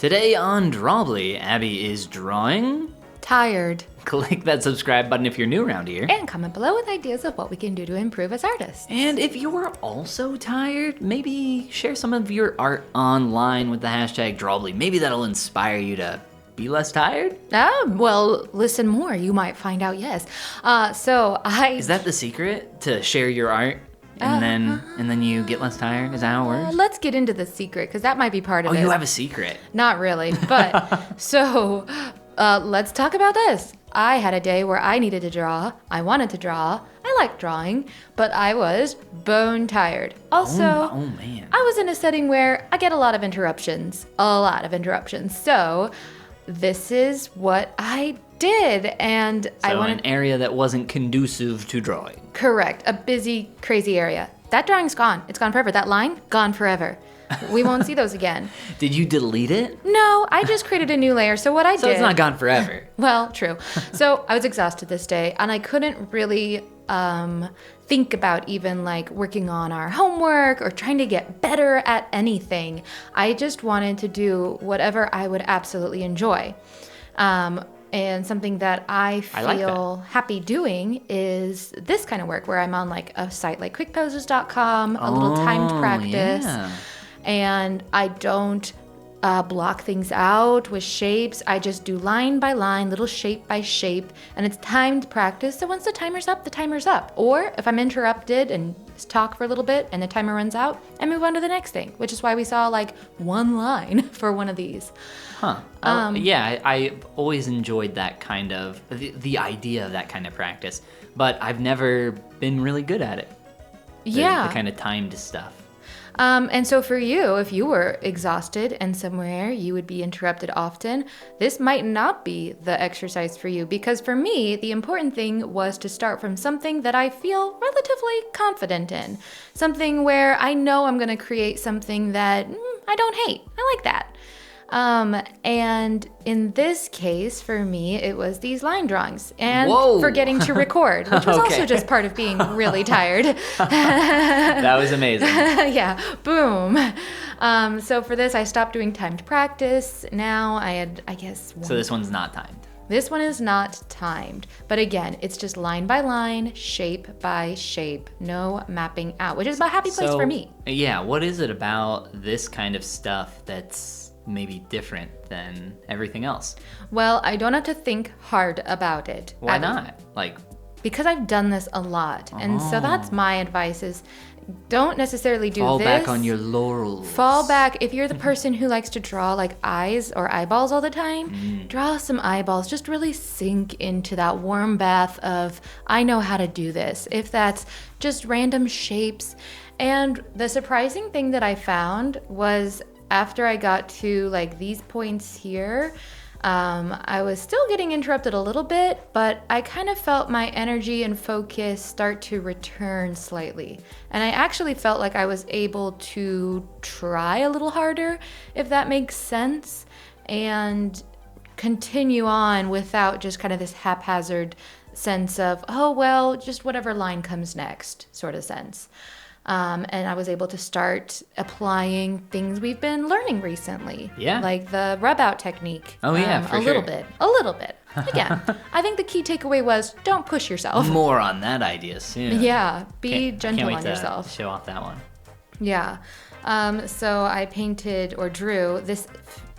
Today on Drawbli, Abby is drawing. Tired. Click that subscribe button if you're new around here. And comment below with ideas of what we can do to improve as artists. And if you're also tired, maybe share some of your art online with the hashtag Drawbli. Maybe that'll inspire you to be less tired? Well, listen more. You might find out, yes. Is that the secret? To share your art? And then you get less tired? Is that how it works? Let's get into the secret, because that might be part of it. Oh, you have a secret? Not really, but let's talk about this. I had a day where I needed to draw. I wanted to draw. I like drawing, but I was bone tired. Also, oh man. I was in a setting where I get a lot of interruptions. So this is what I did, and I wanted an area that wasn't conducive to drawing. Correct, a busy, crazy area. That drawing's gone. It's gone forever. That line, gone forever. We won't see those again. Did you delete it? No, I just created a new layer. So what I did... So it's not gone forever. Well, true. So I was exhausted this day, and I couldn't really think about even like working on our homework or trying to get better at anything. I just wanted to do whatever I would absolutely enjoy. And something that I feel happy doing is this kind of work where I'm on like a site like quickposes.com, a little timed practice. Yeah. And I don't block things out with shapes. I just do line by line, little shape by shape, and it's timed practice. So once the timer's up, the timer's up. Or if I'm interrupted and talk for a little bit and the timer runs out, I move on to the next thing, which is why we saw like one line for one of these. Huh. I've always enjoyed that kind of, the idea of that kind of practice, but I've never been really good at it. The kind of timed stuff. And so for you, if you were exhausted and somewhere you would be interrupted often, this might not be the exercise for you, because for me, the important thing was to start from something that I feel relatively confident in. Something where I know I'm going to create something that I don't hate. I like that. And in this case, for me, it was these line drawings and forgetting to record, which was also just part of being really tired. That was amazing. Yeah, boom. So for this, I stopped doing timed practice. Now I had, I guess... So this one's not timed. This one is not timed. But again, it's just line by line, shape by shape, no mapping out, which is a happy place for me. Yeah, what is it about this kind of stuff that's maybe different than everything else? Well, I don't have to think hard about it. Why not? Because I've done this a lot. And so that's my advice is don't necessarily do Fall this. back on your laurels. Fall back. If you're the person who likes to draw like eyes or eyeballs all the time, draw some eyeballs. Just really sink into that warm bath of, I know how to do this. If that's just random shapes. And the surprising thing that I found was after I got to like these points here, I was still getting interrupted a little bit, but I kind of felt my energy and focus start to return slightly. And I actually felt like I was able to try a little harder, if that makes sense, and continue on without just kind of this haphazard sense of, oh, well, just whatever line comes next sort of sense. And I was able to start applying things we've been learning recently. Yeah. Like the rub out technique. Oh, yeah, for sure. A little bit. Again, I think the key takeaway was don't push yourself. More on that idea soon. Yeah. Be gentle on yourself. To show off that one. Yeah. So I painted or drew this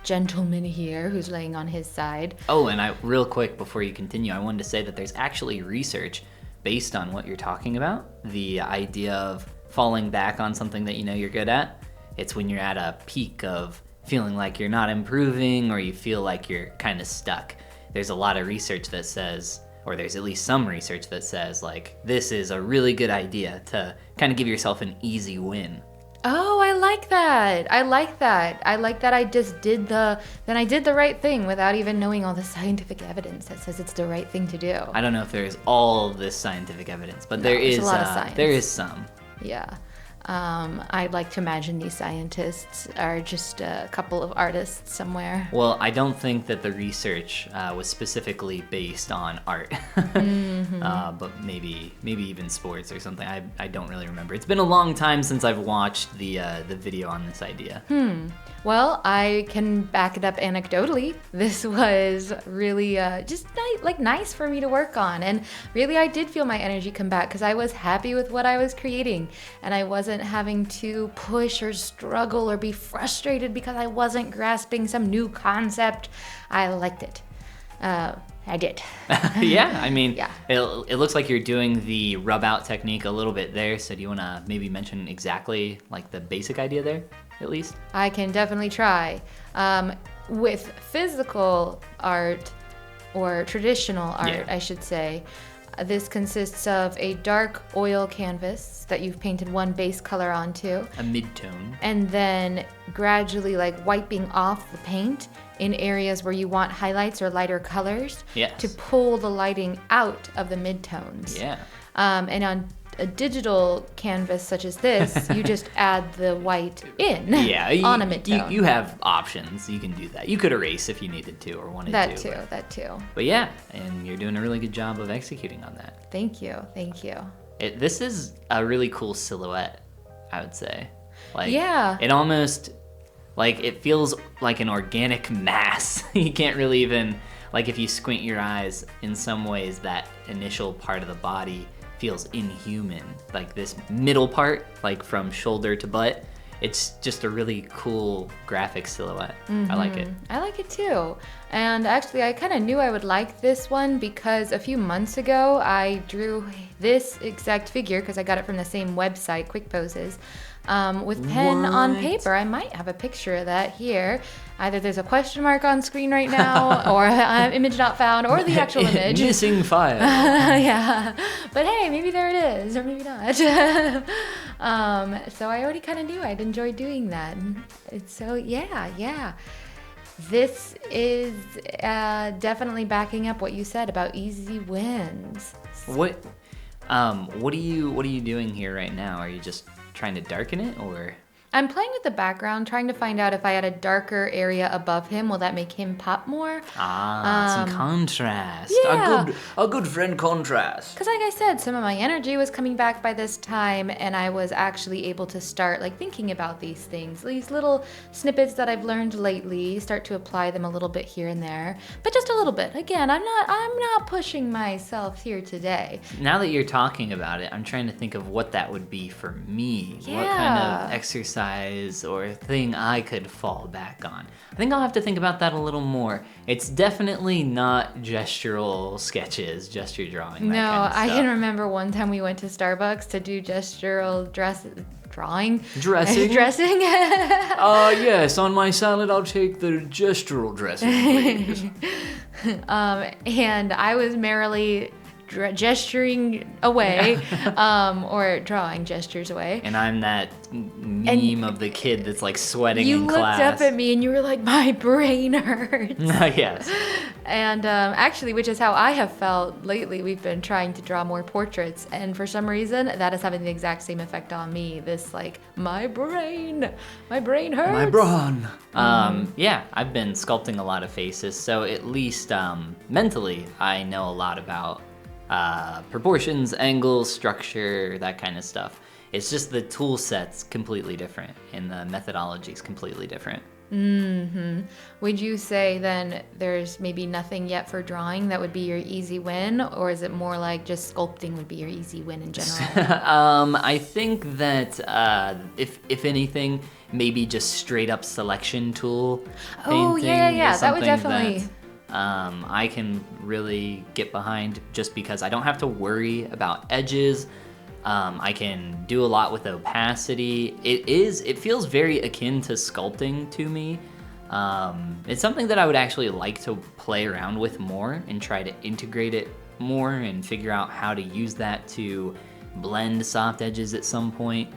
gentleman here who's laying on his side. Oh, and real quick before you continue, I wanted to say that there's actually research based on what you're talking about. The idea of falling back on something that you know you're good at. It's when you're at a peak of feeling like you're not improving or you feel like you're kind of stuck. There's a lot of research that says, or there's at least some research that says, like, this is a really good idea to kind of give yourself an easy win. Oh, I like that. I like that I just did the right thing without even knowing all the scientific evidence that says it's the right thing to do. I don't know if there's all of this scientific evidence, but there is a lot of science. There is some. Yeah. I'd like to imagine these scientists are just a couple of artists somewhere. Well, I don't think that the research was specifically based on art, but maybe even sports or something. I don't really remember. It's been a long time since I've watched the video on this idea. Well, I can back it up anecdotally. This was really just nice for me to work on. And really, I did feel my energy come back because I was happy with what I was creating. And I wasn't having to push or struggle or be frustrated because I wasn't grasping some new concept. I liked it. I did. Yeah, I mean, Yeah. It looks like you're doing the rub out technique a little bit there. So do you want to maybe mention exactly like the basic idea there, at least? I can definitely try. With physical art, or traditional art, Yeah. I should say, this consists of a dark oil canvas that you've painted one base color onto, A mid-tone. and then gradually wiping off the paint in areas where you want highlights or lighter colors Yes. to pull the lighting out of the midtones. Yeah. And on a digital canvas such as this, you just add the white in Yeah, on a midtone. you have options. You can do that. You could erase if you needed to or wanted That to. too, that too. But yeah, and you're doing a really good job of executing on that. Thank you. This is a really cool silhouette, I would say. Yeah. It almost, it feels like an organic mass. You can't really even, if you squint your eyes, in some ways, that initial part of the body feels inhuman. Like this middle part, from shoulder to butt, it's just a really cool graphic silhouette. I like it. I like it too. And actually, I kind of knew I would like this one because a few months ago, I drew this exact figure because I got it from the same website, Quick Poses, with pen on What? paper. I might have a picture of that here. Either there's a question mark on screen right now, or image not found, or the actual image. Missing file. Yeah, but hey, maybe there it is, or maybe not. So I already kind of knew I'd enjoy doing that. So yeah. This is definitely backing up what you said about easy wins. What are you doing here right now? Are you just trying to darken it, or? I'm playing with the background, trying to find out if I had a darker area above him, will that make him pop more? Some contrast. yeah. A good friend contrast. Because like I said, some of my energy was coming back by this time, and I was actually able to start thinking about these things, these little snippets that I've learned lately, start to apply them a little bit here and there, but just a little bit. Again, I'm not pushing myself here today. Now that you're talking about it, I'm trying to think of what that would be for me. What kind Yeah. of exercise or thing I could fall back on. I think I'll have to think about that a little more. It's definitely not gestural sketches, gesture drawing. That No, kind of I stuff. can remember one time we went to Starbucks to do gestural drawing. Dressing? Dressing. Yes, on my salad I'll take the gestural dressing, please. And I was merrily gesturing away, or drawing gestures away. And I'm that meme of the kid that's sweating You in looked class. up at me and you were like, my brain hurts. Yes. And actually, which is how I have felt lately, we've been trying to draw more portraits. And for some reason, that is having the exact same effect on me. This my brain hurts. My brawn. Yeah, I've been sculpting a lot of faces, so at least mentally, I know a lot about proportions, angles, structure, that kind of stuff. It's just the tool set's completely different and the methodology's completely different. Would you say then there's maybe nothing yet for drawing that would be your easy win? Or is it more like just sculpting would be your easy win in general? I think that if anything, maybe just straight up selection tool Oh, painting yeah. is That would something definitely. I can really get behind just because I don't have to worry about edges. I can do a lot with opacity. It feels very akin to sculpting to me. It's something that I would actually like to play around with more and try to integrate it more and figure out how to use that to blend soft edges at some point.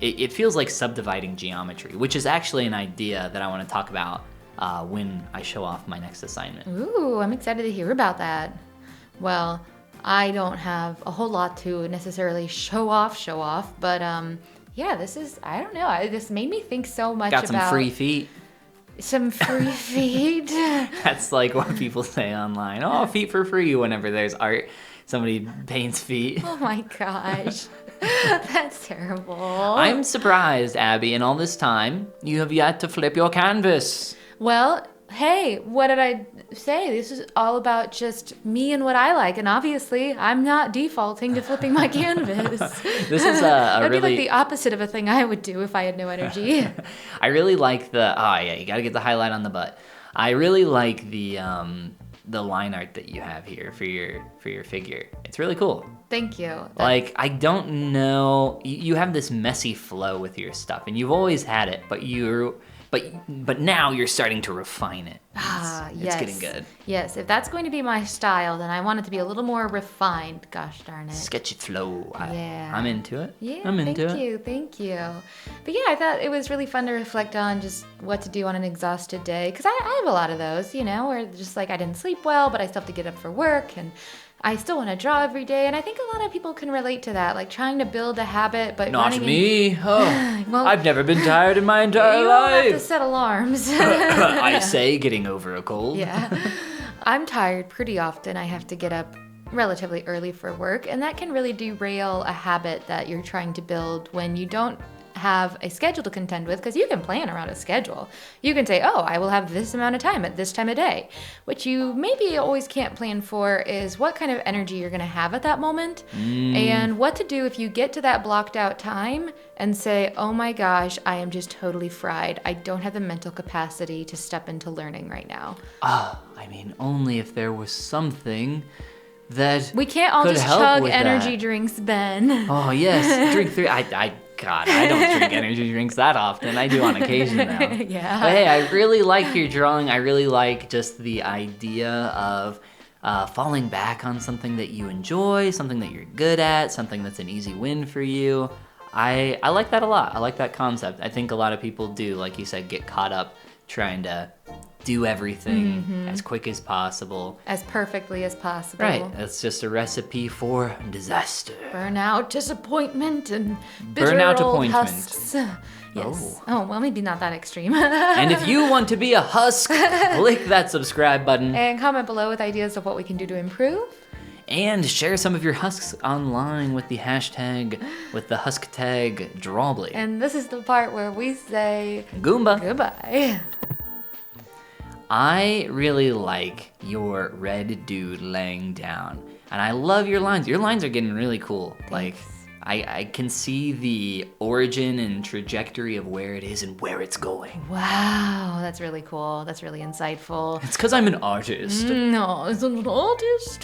It feels like subdividing geometry, which is actually an idea that I want to talk about when I show off my next assignment. Ooh, I'm excited to hear about that. Well, I don't have a whole lot to necessarily show off, but yeah, I don't know, this made me think so much Got about... some free feet. Some free feet. That's like what people say online. Oh, feet for free whenever there's art. Somebody paints feet. Oh my gosh. That's terrible. I'm surprised, Abby, in all this time, you have yet to flip your canvas. Well, hey, what did I say? This is all about just me and what I like. And obviously, I'm not defaulting to flipping my canvas. This is That'd really... be like the opposite of a thing I would do if I had no energy. I really like you gotta get the highlight on the butt. I really like the line art that you have here for your figure. It's really cool. Thank you. Like, I don't know, you have this messy flow with your stuff, and you've always had it, but now you're starting to refine it. Yes. It's getting good. Yes, if that's going to be my style, then I want it to be a little more refined. Gosh darn it. Sketchy flow. Yeah. I'm into it. Yeah, I'm into it. Thank you. But yeah, I thought it was really fun to reflect on just what to do on an exhausted day. Because I have a lot of those, where just like I didn't sleep well, but I still have to get up for work, and I still want to draw every day. And I think a lot of people can relate to that, like trying to build a habit, but Not me. Oh, well, I've never been tired in my entire you life. don't have to set alarms. I say, getting over a cold. Yeah. I'm tired pretty often. I have to get up relatively early for work, and that can really derail a habit that you're trying to build when you don't have a schedule to contend with, because you can plan around a schedule. You can say, oh, I will have this amount of time at this time of day. What you maybe always can't plan for is what kind of energy you're going to have at that moment, and what to do if you get to that blocked out time and say, oh my gosh, I am just totally fried. I don't have the mental capacity to step into learning right now. I mean, only if there was something that we can't all just chug energy drinks, Ben. Oh, yes. Drink 3. God, I don't drink energy drinks that often. I do on occasion now. Yeah. But hey, I really like your drawing. I really like just the idea of falling back on something that you enjoy, something that you're good at, something that's an easy win for you. I like that a lot. I like that concept. I think a lot of people do, like you said, get caught up trying to do everything as quick as possible. As perfectly as possible. Right. That's just a recipe for disaster. Burnout, disappointment, and bitter old husks. Yes. Oh, well, maybe not that extreme. And if you want to be a husk, click that subscribe button. And comment below with ideas of what we can do to improve. And share some of your husks online with the hashtag, with the husk tag, Drawbli. And this is the part where we say... Goomba. Goodbye. I really like your red dude laying down. And I love your lines. Your lines are getting really cool. Thanks. Like, I can see the origin and trajectory of where it is and where it's going. Wow, that's really cool. That's really insightful. It's because I'm an artist. No, it's an artist.